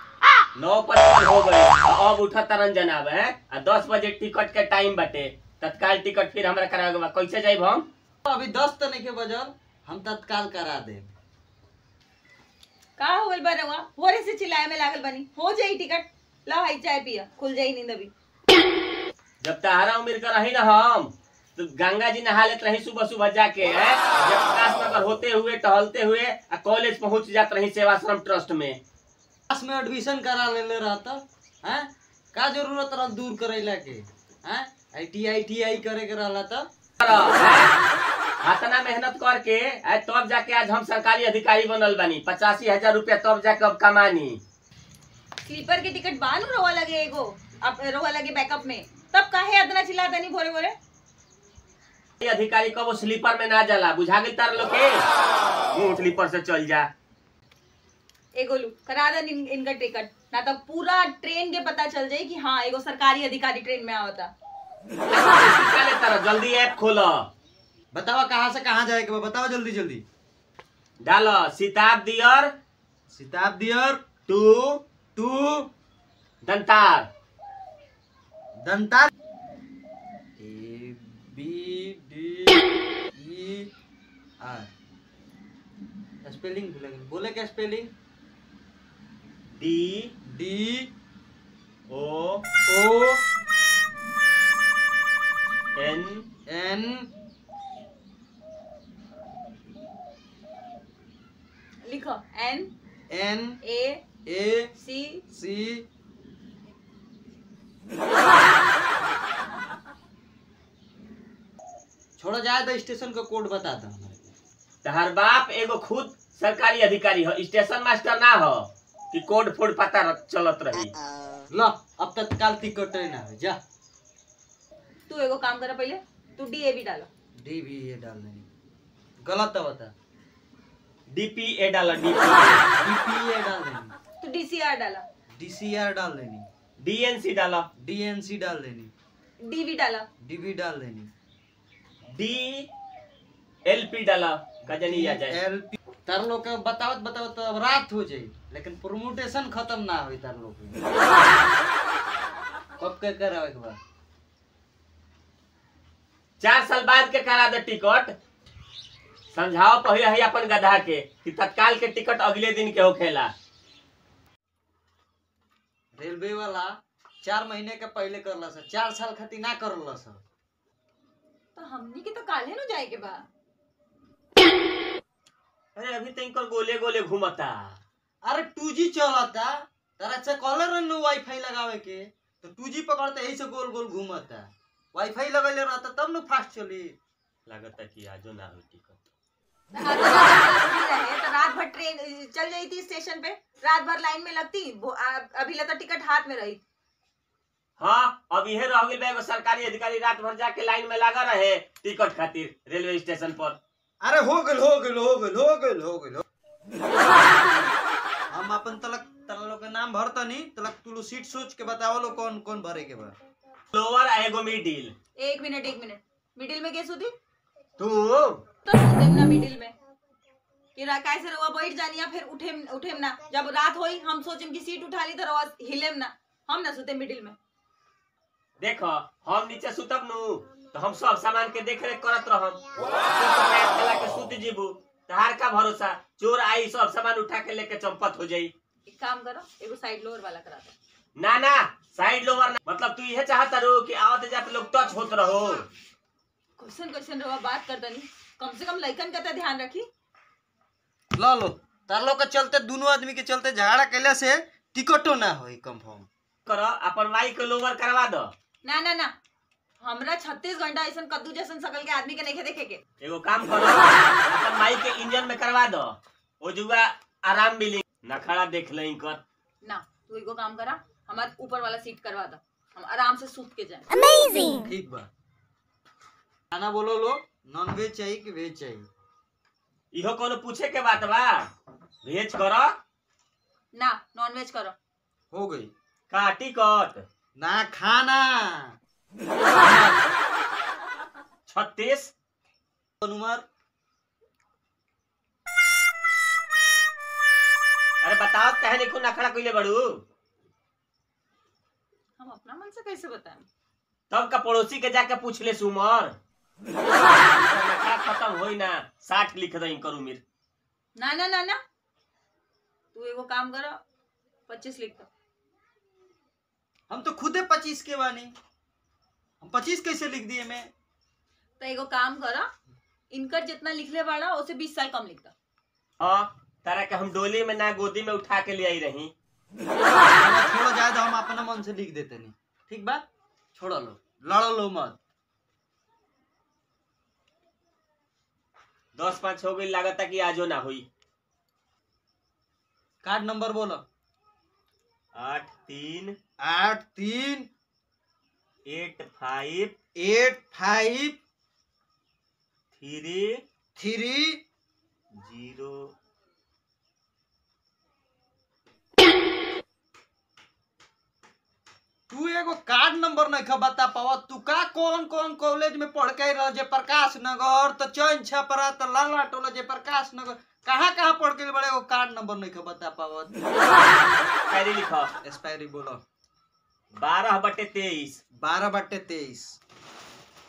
हो गई अब उठा तरन जनाब है 10 बजे टिकट के टाइम बटे तत्काल टिकट फिर हमरा करावे कैसे जाइब हम अभी 10 तो नहीं बजल हम तत्काल करा दे का हो गइल बनवा होरे से चिल्लाए में लागल बनी हो जाई टिकट ला हाई चाय पिया खुल जाई नींद अभी जब तहारा उम्र का रही ना हम तो गंगा जी नहा लेते रही सुबह सुबह जाके है जब प्रकाश नगर होते हुए टहलते हुए कॉलेज पहुंच जाते रही सेवाश्रम ट्रस्ट में क्लास में एडमिशन करा ले रहता हैं का जरूरत रहा दूर करेला के हैं ITI करे के रहला त इतना मेहनत करके तब जाके आज हम सरकारी अधिकारी बनल बनी 85,000 रुपया तब जाके अब कमानी स्लीपर के टिकट बानू रोवा लगे एगो अब रोवा लगे बैकअप में तब काहे इतना चिल्लाता नहीं भोरे भोरे अधिकारी को वो स्लीपर में ना जाला बुझा गई तार लोग के मुंह स्लीपर से चल जा एगो लू करा दे इनका टिकट ना तो पूरा ट्रेन के पता चल जाए कि हाँ एगो सरकारी अधिकारी ट्रेन में आवता तारा जल्दी ऐप खोलो बतावा कहाँ से कहाँ जाए के बतावा जल्दी जल्दी डालो शताब्दी टू दंतार ABDER स्पेलिंग भूल गए बोले क्या स्पेलिंग DOON लिखो NAC छोड़ो जाए तो स्टेशन का कोड बता दो तहर बाप एगो खुद सरकारी अधिकारी हो स्टेशन मास्टर ना हो कि कोड फोड़ पता चलत रही लो अब तत्काल टिकट ना हो जा तू एगो काम कर पहले तू DAB डालो DBA डाल देनी गलत तो बता DPA डालो DPA डाल देनी तू DCR डाला DCR डाल देनी DNC डालो DNC डाल देनी DV डाला DB डाल देनी DLP डाला कजनी आ जाए LP तार लोग के बतावत तो अब रात हो जाए लेकिन प्रमोटेशन खत्म ना होई तार लोग के कब के करावे के बाद 4 साल बाद के करा दे टिकट समझाओ पहले ही अपन गधा के कि तत्काल के टिकट अगले दिन के होखेला रेलवे वाला 4 महीने के पहले करला सर 4 साल खातिर ना करला सर तो हमनी के तो काले नु जाए के बा अरे अभी तक कर गोले गोले घूमता अरे 2G चलता तारा से कॉलर न वाईफाई लगावे के तो 2G पकड़ते यही से गोल गोल घूमता वाईफाई लगैले रहता तब न फास्ट चली लगता कि आजो ना हो टिकट तो रात भर ट्रेन चल गई थी स्टेशन पे रात भर लाइन में लगती अभी लता टिकट हाथ में रही हाँ अब यह रह गई एगो सरकारी अधिकारी रात भर जाके लाइन में लगा रहे टिकट खातिर रेलवे स्टेशन पर अरे हो गइल हम अपन तलक लोग के नाम भरता नहीं तलक तू सीट सोच के बताओ लो कौन कौन भरे के बा लोअर एगो मिडिल एक मिनट मिडिल में कैसे होती तू तो ना मिडिल में कि कैसे रवा बैठ जानी या फिर उठेम ना जब रात होई हम सोचेम कि सीट उठा ली तो रवा हिलेम ना हम ना सुते मिडिल में देखो हम नीचे सुतब नु तो हम सब सामान के देख रेख करत रहम के सुत जीबू तहार का भरोसा चोर आई सब सामान उठा के लेके चंपत हो जाई एक काम करो एगो साइड लोअर वाला करा दो ना साइड लोअर ना मतलब तू यह चाहता रहो कि आवत जाते लोग टच होत रहो क्वेश्चन रवा बात करता नहीं कम से कम लइकन का ध्यान रखी लो तार लोग के चलते दोनों आदमी के चलते झगड़ा कैले से टिकटो ना होई कंफर्म करो अपन माई के लोअर करवा दो ना हमरा 36 घंटा ऐसा कद्दू जैसन सकल के आदमी के नहीं देखे के एगो काम करो अपन माई के इंजन में करवा दो ओ जुगा आराम मिली नखड़ा देख लई कर ना तू एगो काम करा हमार ऊपर वाला सीट करवा दो हम आराम से सूत के जाए अमेजिंग ठीक बा खाना बोलो लो नॉन वेज चाहिए कि वेज चाहिए इहो कोनो पूछे के बात बा वेज करो ना नॉन वेज करो हो गई का टिकट ना खाना 36 नंबर अरे बताओ कहे नहीं खून अखड़ा कइले बड़ू। हम अपना मन से कैसे बताएं? तब का पड़ोसी के जाके पूछ ले सुमर। नखरा खत्म होई ना 60 लिख दई करू मिर। ना ना ना ना, तू एगो काम कर, 25 लिख दो। हम तो खुदे 25 के बानी, हम 25 कैसे लिख दिए मैं? तो एगो काम कर, इनकर जितना लिखले बाड़ा उसे 20 साल कम लिख दो। हाँ तारा के हम डोली में ना गोदी में उठा के ले आई रही। छोड़ो जाए तो हम अपना मन से लिख देते नहीं, ठीक बा? छोड़ो लो, लड़ो लो मत। 10-5 हो गई, लागत कि आजो ना हुई। कार्ड नंबर बोलो। 83 83 85 85 3 3 0। तू एगो कार्ड नंबर नहीं खा बता पावा? तू का कौन कौन कॉलेज में पढ़ के रह, जे प्रकाश नगर तो चैन छपरा तो लाला टोला, जे प्रकाश नगर कहाँ कहाँ पढ़ के बड़े एगो कार्ड नंबर नहीं खा बता पावा? एक्सपायरी लिखो। एक्सपायरी बोलो। 12/23। 12/23।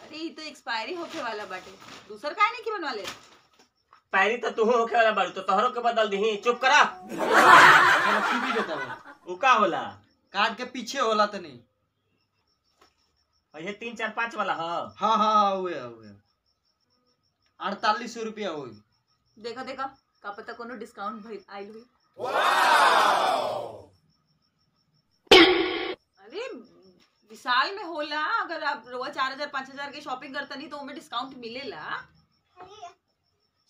अरे ये तो एक्सपायरी होके वाला बाटे, दूसर काहे नहीं की बनवा ले? एक्सपायरी तो तू होके वाला बाड़ू, तो तोहरो के बदल दही। चुप करा। चलो सीबी बताओ। उ का होला? कार्ड के पीछे होला तो नहीं? ये 3 4 5 वाला ह। हाँ हाँ हाँ हुए 4800 रुपया हुई। देखा देखा, का पता कोनो डिस्काउंट भई आइल हुई। अरे विशाल में होला, अगर आप रोज 4000-5000 के शॉपिंग करता नहीं तो उनमें डिस्काउंट मिलेला।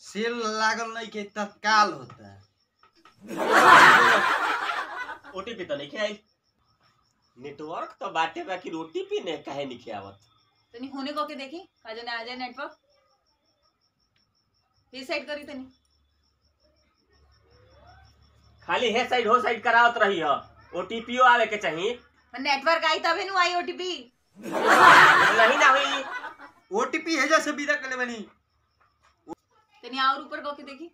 सेल लागल नहीं के तत्काल होता है। ओटीपी तो नहीं खेल। नेटवर्क तो बाटे बाकी ओटीपी ने काहे नहीं खियावत? तनी होने को के देखी का जने आ जाए नेटवर्क। ये साइड करी तनी। खाली हे साइड हो साइड करावत रही ह। ओटीपी आवे के चाहिए। नेटवर्क आई तबे नु आई ओटीपी। नहीं ना हुई। ओटीपी है जैसे विदा कर ले बनी। तनी और ऊपर को के देखी।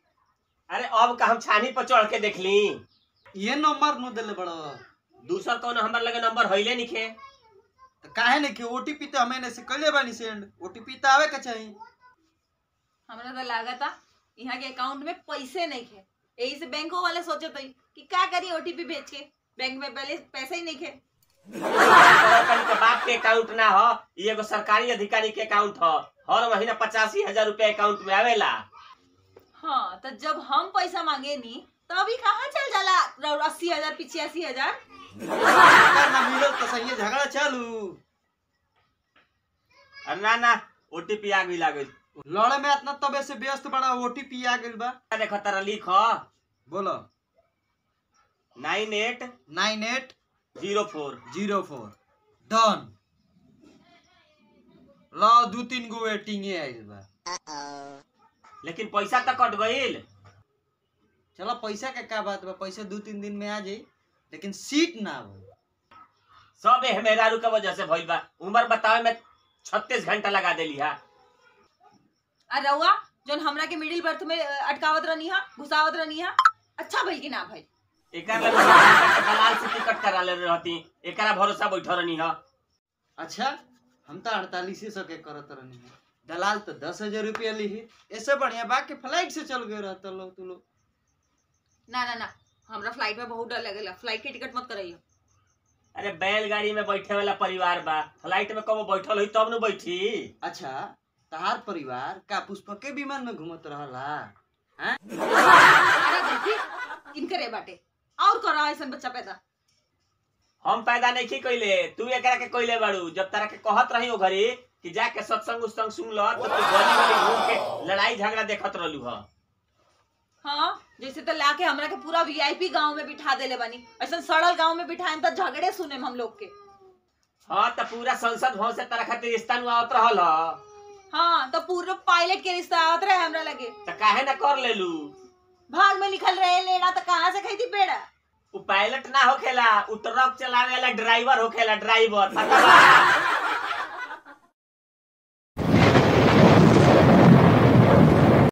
अरे अब का हम छानी पर चढ़ के देख ली। ये नंबर नु देले बड़ो। दूसर कौन हमार लगे नंबर हइले नहीं खे। तो काहे नहीं के? ओटीपी तो हमें से कले बानी सेंड, ओटीपी तो आवे के चाहिए। हमरा तो लागता यहाँ के अकाउंट में पैसे नहीं खे, यही से बैंकों वाले सोचत हई कि क्या करी ओटीपी भेज के, बैंक में पहले पैसे ही नहीं खे। के बाप के अकाउंट ना हो, ये एगो सरकारी अधिकारी के अकाउंट हो। हर महीना 85,000 रुपया अकाउंट में आवेला। हाँ तो जब हम पैसा मांगे नी तो अभी कहाँ चल जाला 80,000 85,000। ना मिलो तो सही है, झगड़ा चालू। अरे ना ना ओटीपी आ गई लागल। लड़े में इतना तबे से व्यस्त बड़ा, ओटीपी आ गइल बा। देखो तारा लिख बोलो। 9804 डन। लो 2-3 गो वेटिंग आइल बा। लेकिन पैसा तो कट गईल। चलो पैसा के का बात बा, पैसा 2-3 दिन में आ जाई, लेकिन सीट ना हो। सब मेहरारू के वजह से भइल बा। उम्र बतावे में 36 घंटा लगा देली हा। अरे रउआ जोन हमरा के मिडिल बर्थ में अटकावत रहनी हा, घुसावत रहनी हा, अच्छा भइल कि ना भइल? एकर लगे दलाल से टिकट करा ले रहती, एकरा भरोसा बैठल रहनी हा। अच्छा हम तो 4800 के करत रहनी है, दलाल तो 10,000 रुपया ली है। ऐसे बढ़िया बा के फ्लाइट से चल गए रहता लो तू लोग। ना ना ना, हमरा फ्लाइट में बहुत डर लगेला, फ्लाइट के टिकट मत कराइयो। अरे बैलगाड़ी में बैठे वाला परिवार बा, फ्लाइट में कब बैठल हुई तब न बैठी। अच्छा तहार परिवार का पुष्पक के विमान में घूमत रहला? हैं? अरे देखी इनकरे बाटे और करा ऐसा बच्चा पैदा। हम पैदा नहीं कइले, तू एकरा के कइले बाड़ू। जब तारा के कहत रही ओ घरी कि जाके सत्संग उस्तंग सुन लो, तो तू गली गली घूम के लड़ाई झगड़ा देखत रहलू ह। हाँ जैसे तो लाके हमरा के पूरा वीआईपी गांव में बिठा देले बानी, ऐसा सड़ल गांव में बिठाएं तो झगड़े सुने हम लोग के। हाँ तो पूरा संसद भवन से तारा खातिर रिश्ता आवत रहल ह। हाँ तो पूरा पायलट के रिश्ता आवत रहे हमरा लगे, तो काहे ना कर लेलू? भाग में लिखल रहे लेना तो कहाँ से खैती पेड़ा। उ पायलट ना होखेला, उ ट्रक चलावे वाला ड्राइवर होखेला, ड्राइवर। पता बा?